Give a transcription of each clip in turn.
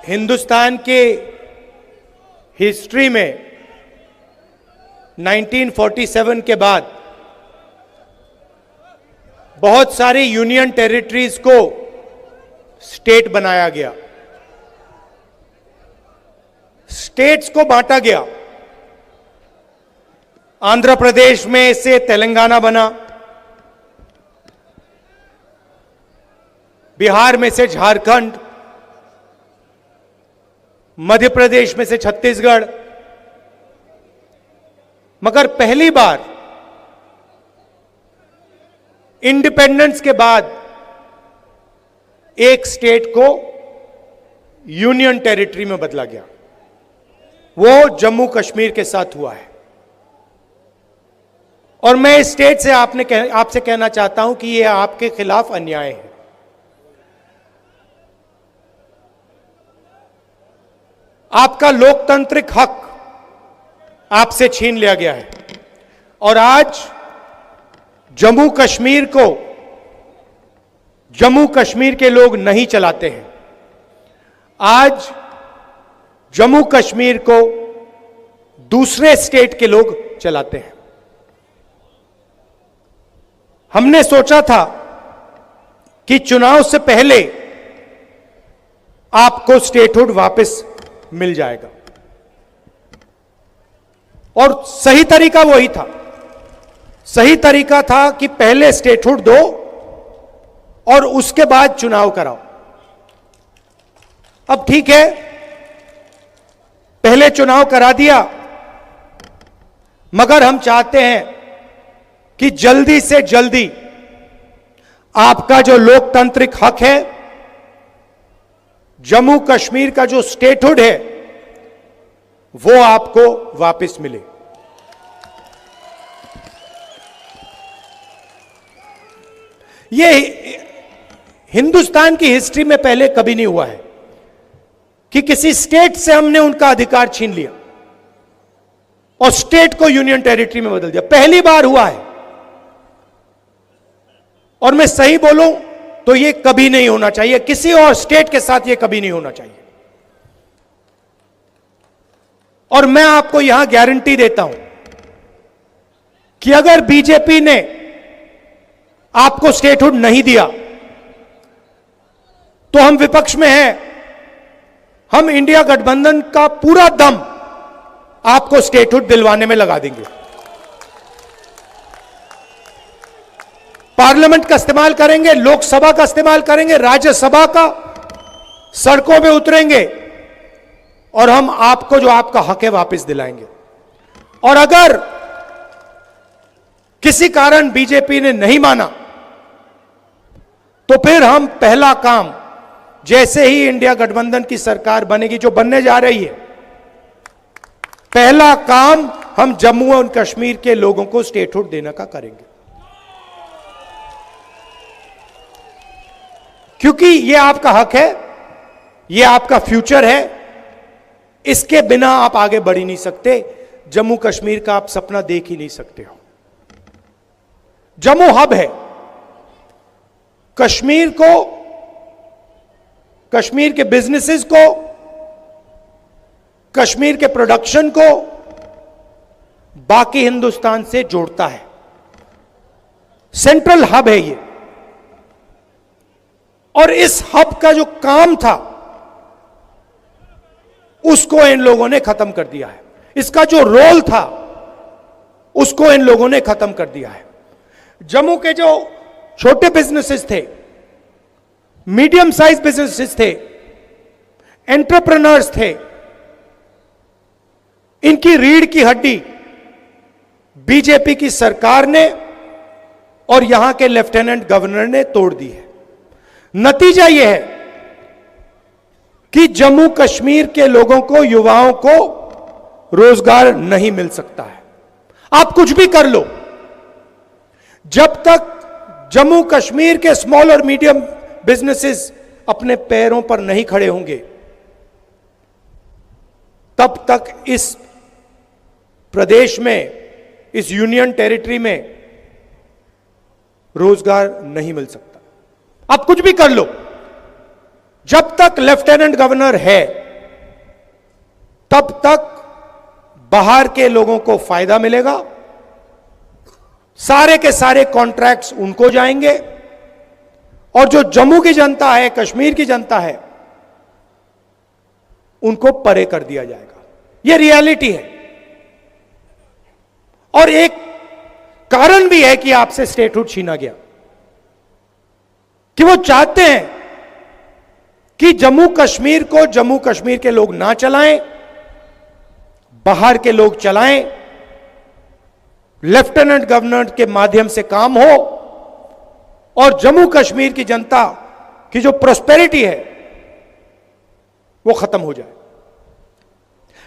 हिंदुस्तान के हिस्ट्री में 1947 के बाद बहुत सारी यूनियन टेरिटरीज को स्टेट बनाया गया, स्टेट्स को बांटा गया। आंध्र प्रदेश में से तेलंगाना बना, बिहार में से झारखंड, मध्य प्रदेश में से छत्तीसगढ़। मगर पहली बार इंडिपेंडेंस के बाद एक स्टेट को यूनियन टेरिटरी में बदला गया, वो जम्मू कश्मीर के साथ हुआ है। और मैं इस स्टेट से आपसे कहना चाहता हूं कि यह आपके खिलाफ अन्याय है। आपका लोकतांत्रिक हक आपसे छीन लिया गया है और आज जम्मू कश्मीर के लोग नहीं चलाते हैं। आज जम्मू कश्मीर को दूसरे स्टेट के लोग चलाते हैं। हमने सोचा था कि चुनाव से पहले आपको स्टेटहुड वापस मिल जाएगा और सही तरीका वही था। सही तरीका था कि पहले स्टेटहुड दो और उसके बाद चुनाव कराओ। अब ठीक है, पहले चुनाव करा दिया, मगर हम चाहते हैं कि जल्दी से जल्दी आपका जो लोकतांत्रिक हक है, जम्मू कश्मीर का जो स्टेटहुड है, वो आपको वापस मिले। ये हिंदुस्तान की हिस्ट्री में पहले कभी नहीं हुआ है कि किसी स्टेट से हमने उनका अधिकार छीन लिया और स्टेट को यूनियन टेरिटरी में बदल दिया। पहली बार हुआ है और मैं सही बोलूं तो यह कभी नहीं होना चाहिए, किसी और स्टेट के साथ यह कभी नहीं होना चाहिए। और मैं आपको यहां गारंटी देता हूं कि अगर बीजेपी ने आपको स्टेटहुड नहीं दिया तो हम विपक्ष में हैं, हम इंडिया गठबंधन का पूरा दम आपको स्टेटहुड दिलवाने में लगा देंगे। पार्लियामेंट का इस्तेमाल करेंगे, लोकसभा का इस्तेमाल करेंगे, राज्यसभा का, सड़कों पे उतरेंगे और हम आपको जो आपका हक है वापस दिलाएंगे। और अगर किसी कारण बीजेपी ने नहीं माना तो फिर हम पहला काम, जैसे ही इंडिया गठबंधन की सरकार बनेगी, जो बनने जा रही है, पहला काम हम जम्मू और कश्मीर के लोगों को स्टेटहुड देने का करेंगे, क्योंकि यह आपका हक है, यह आपका फ्यूचर है। इसके बिना आप आगे बढ़ ही नहीं सकते। जम्मू कश्मीर का आप सपना देख ही नहीं सकते हो। जम्मू हब है। कश्मीर को, कश्मीर के बिजनेसेस को, कश्मीर के प्रोडक्शन को बाकी हिंदुस्तान से जोड़ता है। सेंट्रल हब है ये। और इस हब का जो काम था उसको इन लोगों ने खत्म कर दिया है। इसका जो रोल था उसको इन लोगों ने खत्म कर दिया है। जम्मू के जो छोटे बिजनेसेस थे, मीडियम साइज बिजनेसेस थे, एंटरप्रेन्योर्स थे, इनकी रीढ़ की हड्डी बीजेपी की सरकार ने और यहां के लेफ्टिनेंट गवर्नर ने तोड़ दी है। नतीजा यह है कि जम्मू कश्मीर के लोगों को, युवाओं को रोजगार नहीं मिल सकता है। आप कुछ भी कर लो, जब तक जम्मू कश्मीर के स्मॉल और मीडियम बिजनेसेस अपने पैरों पर नहीं खड़े होंगे, तब तक इस प्रदेश में, इस यूनियन टेरिटरी में रोजगार नहीं मिल सकता। आप कुछ भी कर लो। जब तक लेफ्टिनेंट गवर्नर है तब तक बाहर के लोगों को फायदा मिलेगा, सारे के सारे कॉन्ट्रैक्ट्स उनको जाएंगे, और जो जम्मू की जनता है, कश्मीर की जनता है, उनको परे कर दिया जाएगा। यह रियलिटी है। और एक कारण भी है कि आपसे स्टेटहुड छीना गया, कि वो चाहते हैं कि जम्मू कश्मीर को जम्मू कश्मीर के लोग ना चलाएं, बाहर के लोग चलाएं, लेफ्टिनेंट गवर्नर के माध्यम से काम हो, और जम्मू कश्मीर की जनता की जो प्रोस्पेरिटी है वो खत्म हो जाए।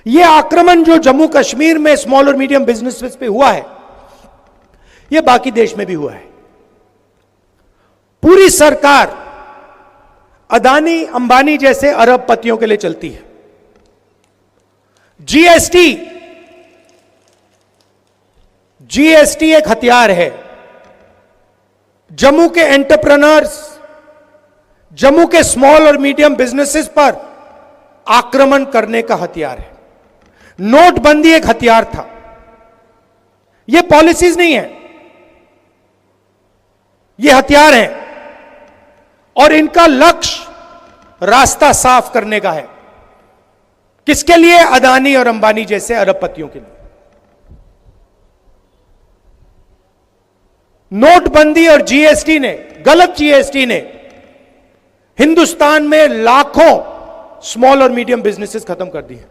यह आक्रमण जो जम्मू कश्मीर में स्मॉल और मीडियम बिजनेसेस पे हुआ है, यह बाकी देश में भी हुआ है। पूरी सरकार अदानी अंबानी जैसे अरबपतियों के लिए चलती है। जीएसटी एक हथियार है। जम्मू के एंटरप्रेन्योर्स, जम्मू के स्मॉल और मीडियम बिजनेसेस पर आक्रमण करने का हथियार है। नोटबंदी एक हथियार था। यह पॉलिसीज नहीं है, यह हथियार हैं, और इनका लक्ष्य रास्ता साफ करने का है। किसके लिए? अदानी और अंबानी जैसे अरबपतियों के लिए। नोटबंदी और जीएसटी ने, गलत जीएसटी ने हिंदुस्तान में लाखों स्मॉल और मीडियम बिजनेसेस खत्म कर दिए।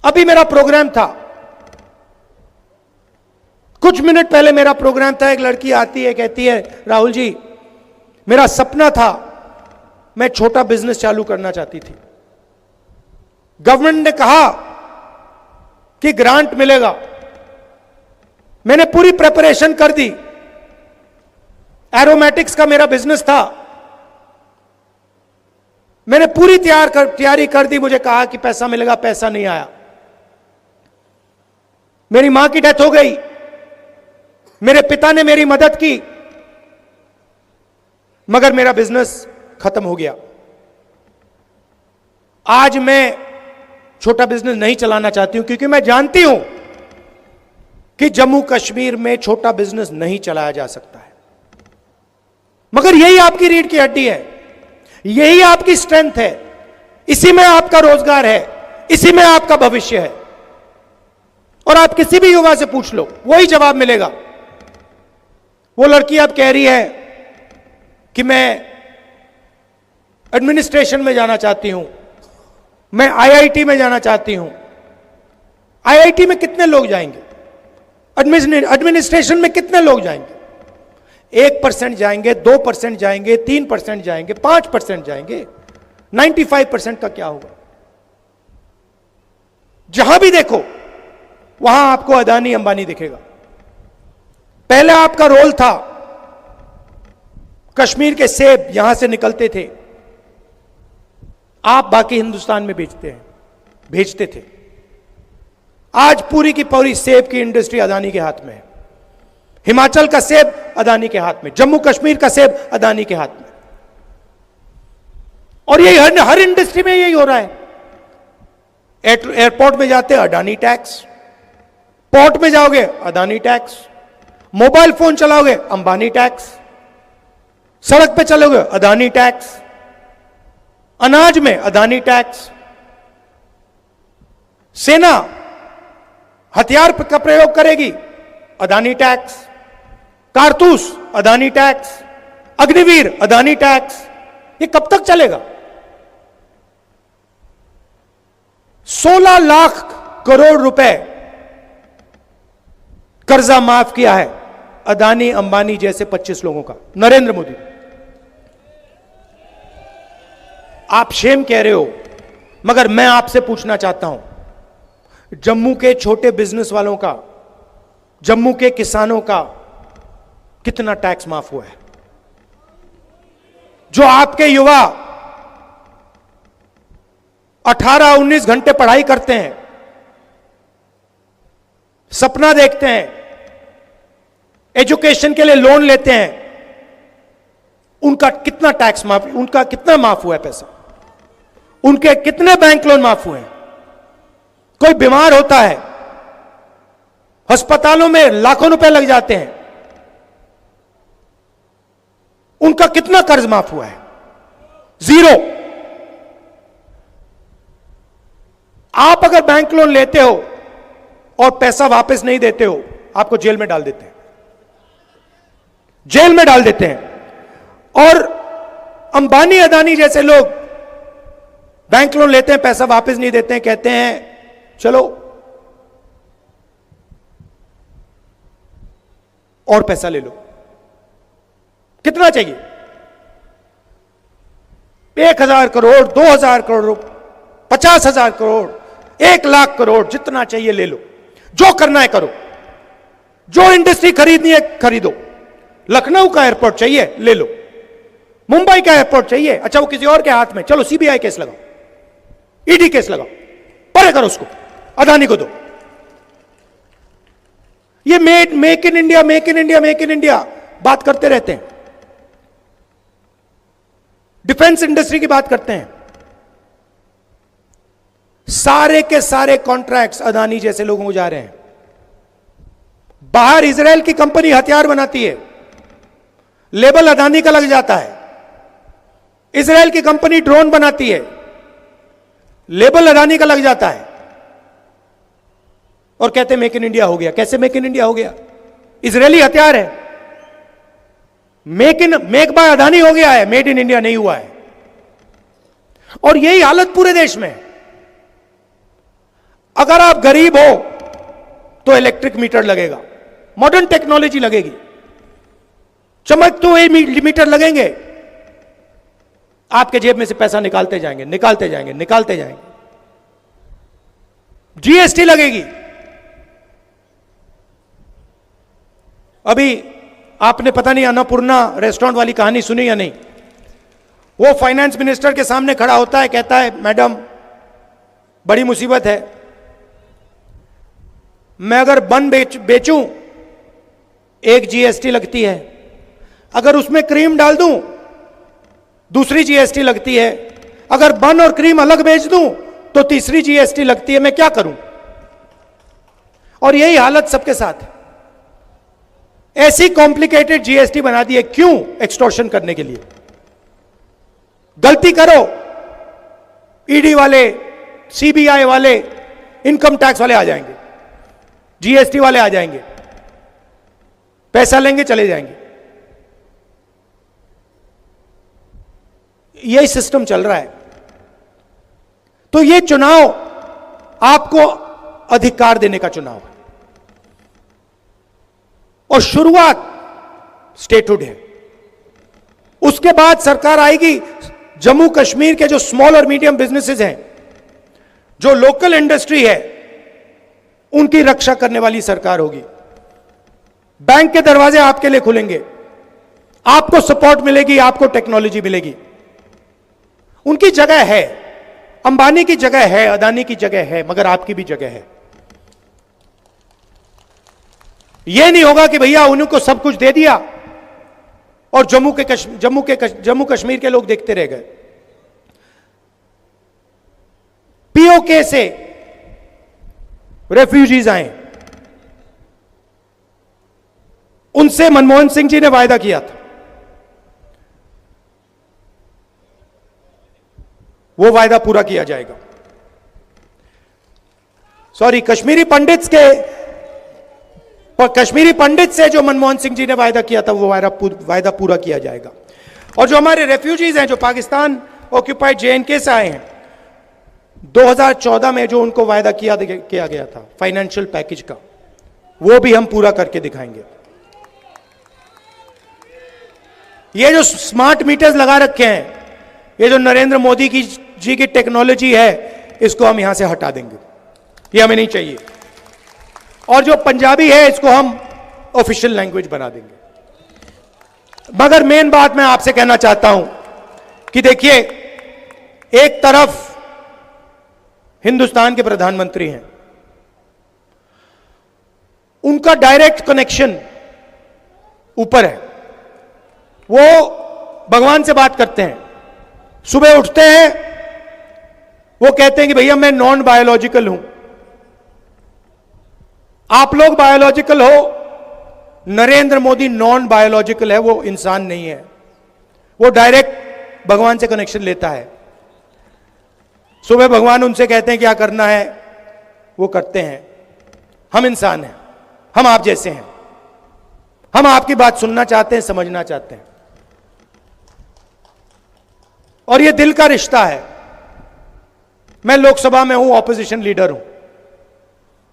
अभी मेरा प्रोग्राम था, कुछ मिनट पहले मेरा प्रोग्राम था, एक लड़की आती है, कहती है, राहुल जी मेरा सपना था, मैं छोटा बिजनेस चालू करना चाहती थी। गवर्नमेंट ने कहा कि ग्रांट मिलेगा, मैंने पूरी प्रिपरेशन कर दी, एरोमेटिक्स का मेरा बिजनेस था, मैंने पूरी तैयारी कर दी, मुझे कहा कि पैसा मिलेगा, पैसा नहीं आया। मेरी मां की डेथ हो गई, मेरे पिता ने मेरी मदद की, मगर मेरा बिजनेस खत्म हो गया। आज मैं छोटा बिजनेस नहीं चलाना चाहती हूं, क्योंकि मैं जानती हूं कि जम्मू कश्मीर में छोटा बिजनेस नहीं चलाया जा सकता है। मगर यही आपकी रीढ़ की हड्डी है, यही आपकी स्ट्रेंथ है, इसी में आपका रोजगार है, इसी में आपका भविष्य है। और आप किसी भी युवा से पूछ लो, वही जवाब मिलेगा। वो लड़की अब कह रही है कि मैं एडमिनिस्ट्रेशन में जाना चाहती हूं, मैं आईआईटी में जाना चाहती हूं। आईआईटी में कितने लोग जाएंगे? एडमिनिस्ट्रेशन में कितने लोग जाएंगे? 1% जाएंगे, 2% जाएंगे, 3% जाएंगे, 5% जाएंगे। 95% का क्या होगा? जहां भी देखो वहां आपको अदानी अंबानी दिखेगा। पहले आपका रोल था, कश्मीर के सेब यहां से निकलते थे, आप बाकी हिंदुस्तान में भेजते थे। आज पूरी की पूरी सेब की इंडस्ट्री अदानी के हाथ में है। हिमाचल का सेब अदानी के हाथ में, जम्मू कश्मीर का सेब अदानी के हाथ में। और यही हर इंडस्ट्री में यही हो रहा है। एयरपोर्ट में जाते हैं अडानी टैक्स, पोर्ट में जाओगे अदानी टैक्स, मोबाइल फोन चलाओगे अंबानी टैक्स, सड़क पे चलोगे अदानी टैक्स, अनाज में अदानी टैक्स, सेना हथियार का प्रयोग करेगी अदानी टैक्स, कारतूस अदानी टैक्स, अग्निवीर अदानी टैक्स। ये कब तक चलेगा? 16 लाख करोड़ रुपए कर्जा माफ किया है अदानी अंबानी जैसे 25 लोगों का, नरेंद्र मोदी। आप शेम कह रहे हो, मगर मैं आपसे पूछना चाहता हूं, जम्मू के छोटे बिजनेस वालों का, जम्मू के किसानों का कितना टैक्स माफ हुआ है? जो आपके युवा 18-19 घंटे पढ़ाई करते हैं, सपना देखते हैं, एजुकेशन के लिए लोन लेते हैं, उनका कितना टैक्स माफ, उनका कितना माफ हुआ है पैसा, उनके कितने बैंक लोन माफ हुए हैं। कोई बीमार होता है, अस्पतालों में लाखों रुपए लग जाते हैं, उनका कितना कर्ज माफ हुआ है? जीरो। आप अगर बैंक लोन लेते हो और पैसा वापस नहीं देते हो, आपको जेल में डाल देते हैं, जेल में डाल देते हैं। और अंबानी अदानी जैसे लोग बैंक लोन लेते हैं, पैसा वापस नहीं देते हैं, कहते हैं चलो और पैसा ले लो। कितना चाहिए? 1,000 करोड़, 2,000 करोड़, 50,000 करोड़, 1,00,000 करोड़, जितना चाहिए ले लो, जो करना है करो, जो इंडस्ट्री खरीदनी है खरीदो। लखनऊ का एयरपोर्ट चाहिए ले लो, मुंबई का एयरपोर्ट चाहिए, अच्छा वो किसी और के हाथ में, चलो सीबीआई केस लगाओ, ईडी केस लगाओ, परे करो उसको, अदानी को दो। ये make in India, make in India, make in India बात करते रहते हैं, डिफेंस इंडस्ट्री की बात करते हैं। सारे के सारे कॉन्ट्रैक्ट्स अदानी जैसे लोगों को जा रहे हैं। बाहर इजराइल की कंपनी हथियार बनाती है, लेबल अदानी का लग जाता है। इजराइल की कंपनी ड्रोन बनाती है, लेबल अदानी का लग जाता है, और कहते हैं मेक इन इंडिया हो गया। कैसे मेक इन इंडिया हो गया? इजरायली हथियार है, मेक बाय अदानी हो गया है, मेड इन इंडिया नहीं हुआ है। और यही हालत पूरे देश में है। अगर आप गरीब हो तो इलेक्ट्रिक मीटर लगेगा, मॉडर्न टेक्नोलॉजी लगेगी, चमकते हुए मीटर लगेंगे, आपके जेब में से पैसा निकालते जाएंगे, निकालते जाएंगे, निकालते जाएंगे। जीएसटी लगेगी। अभी आपने पता नहीं अन्नपूर्णा रेस्टोरेंट वाली कहानी सुनी या नहीं? वो फाइनेंस मिनिस्टर के सामने खड़ा होता है, कहता है मैडम बड़ी मुसीबत है, मैं अगर बन बेचूं एक जीएसटी लगती है, अगर उसमें क्रीम डाल दूं दूसरी जीएसटी लगती है, अगर बन और क्रीम अलग बेच दूं तो तीसरी जीएसटी लगती है, मैं क्या करूं? और यही हालत सबके साथ है। ऐसी कॉम्प्लिकेटेड जीएसटी बना दी है, क्यों? एक्सटॉर्शन करने के लिए। गलती करो, ईडी वाले, सीबीआई वाले, इनकम टैक्स वाले आ जाएंगे, जीएसटी वाले आ जाएंगे, पैसा लेंगे चले जाएंगे। यही सिस्टम चल रहा है। तो यह चुनाव आपको अधिकार देने का चुनाव है, और शुरुआत स्टेटहुड है। उसके बाद सरकार आएगी, जम्मू कश्मीर के जो स्मॉल और मीडियम बिजनेसेस हैं, जो लोकल इंडस्ट्री है, उनकी रक्षा करने वाली सरकार होगी। बैंक के दरवाजे आपके लिए खुलेंगे, आपको सपोर्ट मिलेगी, आपको टेक्नोलॉजी मिलेगी। उनकी जगह है, अंबानी की जगह है, अदानी की जगह है, मगर आपकी भी जगह है। यह नहीं होगा कि भैया उनको सब कुछ दे दिया और जम्मू कश्मीर के लोग देखते रह गए। पीओके से रेफ्यूजीज आए, उनसे मनमोहन सिंह जी ने वायदा किया था, वो वायदा पूरा किया जाएगा। सॉरी, कश्मीरी पंडित से जो मनमोहन सिंह जी ने वायदा किया था, वो वायदा पूरा किया जाएगा। और जो हमारे रेफ्यूजीज हैं, जो पाकिस्तान ऑक्यूपाइड जेएनके से आए हैं, 2014 में जो उनको वायदा किया गया था फाइनेंशियल पैकेज का, वो भी हम पूरा करके दिखाएंगे। ये जो स्मार्ट मीटर्स लगा रखे हैं, ये जो नरेंद्र मोदी जी की टेक्नोलॉजी है, इसको हम यहां से हटा देंगे, ये हमें नहीं चाहिए। और जो पंजाबी है, इसको हम ऑफिशियल लैंग्वेज बना देंगे। मगर मेन बात मैं आपसे कहना चाहता हूं कि देखिए, एक तरफ हिंदुस्तान के प्रधानमंत्री हैं, उनका डायरेक्ट कनेक्शन ऊपर है, वो भगवान से बात करते हैं, सुबह उठते हैं, वो कहते हैं कि भैया मैं नॉन बायोलॉजिकल हूं। आप लोग बायोलॉजिकल हो, नरेंद्र मोदी नॉन बायोलॉजिकल है, वो इंसान नहीं है, वो डायरेक्ट भगवान से कनेक्शन लेता है। सुबह भगवान उनसे कहते हैं क्या करना है, वो करते हैं। हम इंसान हैं, हम आप जैसे हैं, हम आपकी बात सुनना चाहते हैं, समझना चाहते हैं, और ये दिल का रिश्ता है। मैं लोकसभा में हूं, ऑपोजिशन लीडर हूं,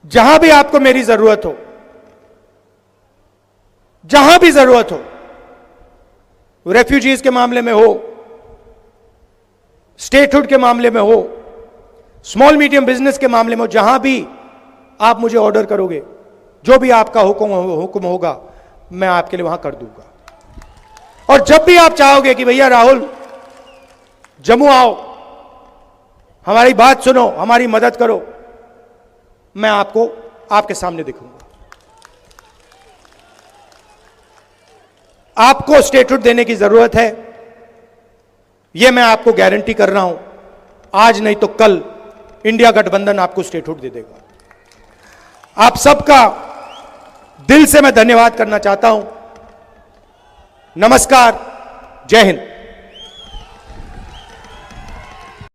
जहां भी आपको मेरी जरूरत हो, जहां भी जरूरत हो, रेफ्यूजीज के मामले में हो, स्टेटहुड के मामले में हो, स्मॉल मीडियम बिजनेस के मामले में हो, जहां भी आप मुझे ऑर्डर करोगे, जो भी आपका हुक्म होगा, मैं आपके लिए वहां कर दूंगा। और जब भी आप चाहोगे कि भैया राहुल जम्मू आओ, हमारी बात सुनो, हमारी मदद करो, मैं आपको आपके सामने दिखूंगा। आपको स्टेटहुड देने की जरूरत है, यह मैं आपको गारंटी कर रहा हूं। आज नहीं तो कल इंडिया गठबंधन आपको स्टेटहुड दे देगा। आप सबका दिल से मैं धन्यवाद करना चाहता हूं। नमस्कार, जय हिंद।